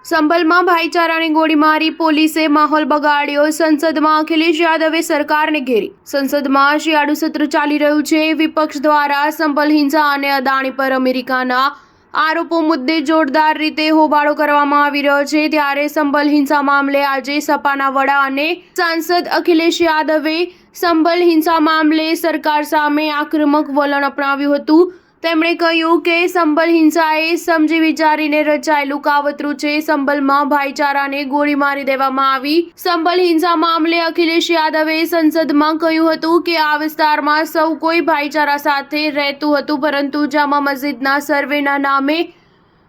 સંભલમાં ભાઈચારાની ગોળી મારી પોલીસે માહોલ બગાડ્યો। સંસદમાં અખિલેશ યાદવે સરકારને ઘેરી। સંસદમાં શિયાળુ સત્ર ચાલી રહ્યું છે। વિપક્ષ દ્વારા સંભલ હિંસા અને અદાણી પર અમેરિકાના આરોપો મુદ્દે જોરદાર રીતે હોબાળો કરવામાં આવી રહ્યો છે। ત્યારે સંભલ હિંસા મામલે આજે સપાના વડા અને સાંસદ અખિલેશ યાદવે સંભલ હિંસા મામલે સરકાર સામે આક્રમક વલણ અપનાવ્યું હતું। તેમણે કહ્યું કે સંભલ હિંસા એ સમજી વિચારીને રચાયેલું કાવતરું છે। સંભલમાં ભાઈચારાને ગોળી મારી દેવામાં આવી। સંભલ હિંસા મામલે અખિલેશ યાદવે સંસદમાં કહ્યું હતું કે આ વિસ્તારમાં સૌ કોઈ ભાઈચારા સાથે રહેતું હતું, પરંતુ જામા મસ્જિદના સર્વેના નામે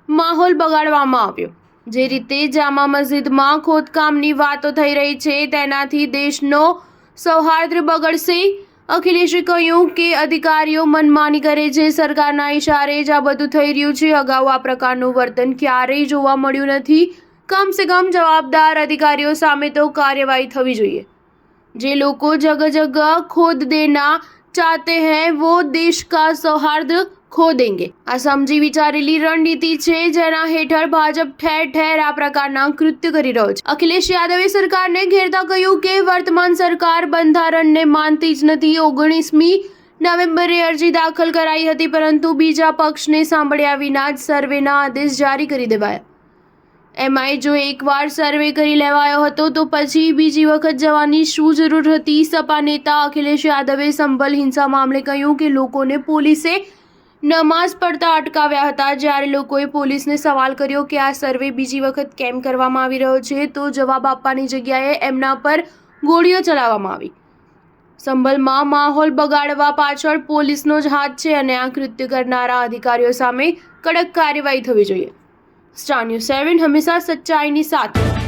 માહોલ બગાડવામાં આવ્યો। જે રીતે જામા મસ્જિદમાં ખોદકામની વાતો થઈ રહી છે તેનાથી દેશનો સૌહાર્દ બગડશે। અખિલેશે કહ્યું કે અધિકારીઓ મનમાની કરે છે, સરકારના ઇશારે જ આ બધું થઈ રહ્યું છે। અગાઉ આ પ્રકારનું વર્તન ક્યારેય જોવા મળ્યું નથી। કમ સે કમ જવાબદાર અધિકારીઓ સામે તો કાર્યવાહી થવી જોઈએ। જે લોકો जगह जगह खोद देना चाहते हैं वो देश का सौहार्द खो देंगे। આ સમજી વિચારેલી રણનીતિ છે, જેના હેઠળ ભાજપ ઠેર ઠેર આ પ્રકારના કૃત્ય કરી રહ્યો છે। અખિલેશ યાદવે સરકારને ઘેરતા કહ્યું કે વર્તમાન સરકાર બંધારણને માનતી જ નથી। 19મી નવેમ્બરે અરજી દાખલ કરાઈ હતી, પરંતુ બીજા પક્ષને સાંભળ્યા વિના જ સર્વેના આદેશ જારી કરી દેવાયા। એમાંય જો એકવાર સર્વે કરી લેવાયો હતો તો પછી બીજી વખત જવાની શું જરૂર હતી। સપા નેતા અખિલેશ યાદવે સંભલ હિંસા મામલે કહ્યું કે લોકોને પોલીસે નમાઝ પડતા અટકાવ્યા હતા। જ્યારે લોકોએ પોલીસને સવાલ કર્યો કે આ સર્વે બીજી વખત કેમ કરવામાં આવી રહ્યો છે, તો જવાબ આપવાની જગ્યાએ એમના પર ગોળીઓ ચલાવવામાં આવી। સંભલમાં માહોલ બગાડવા પાછળ પોલીસનો જ હાથ છે અને આ કૃત્ય કરનારા અધિકારીઓ સામે કડક કાર્યવાહી થવી જોઈએ। સ્ટાર ન્યૂઝ 7 હંમેશા સચ્ચાઈની સાથે।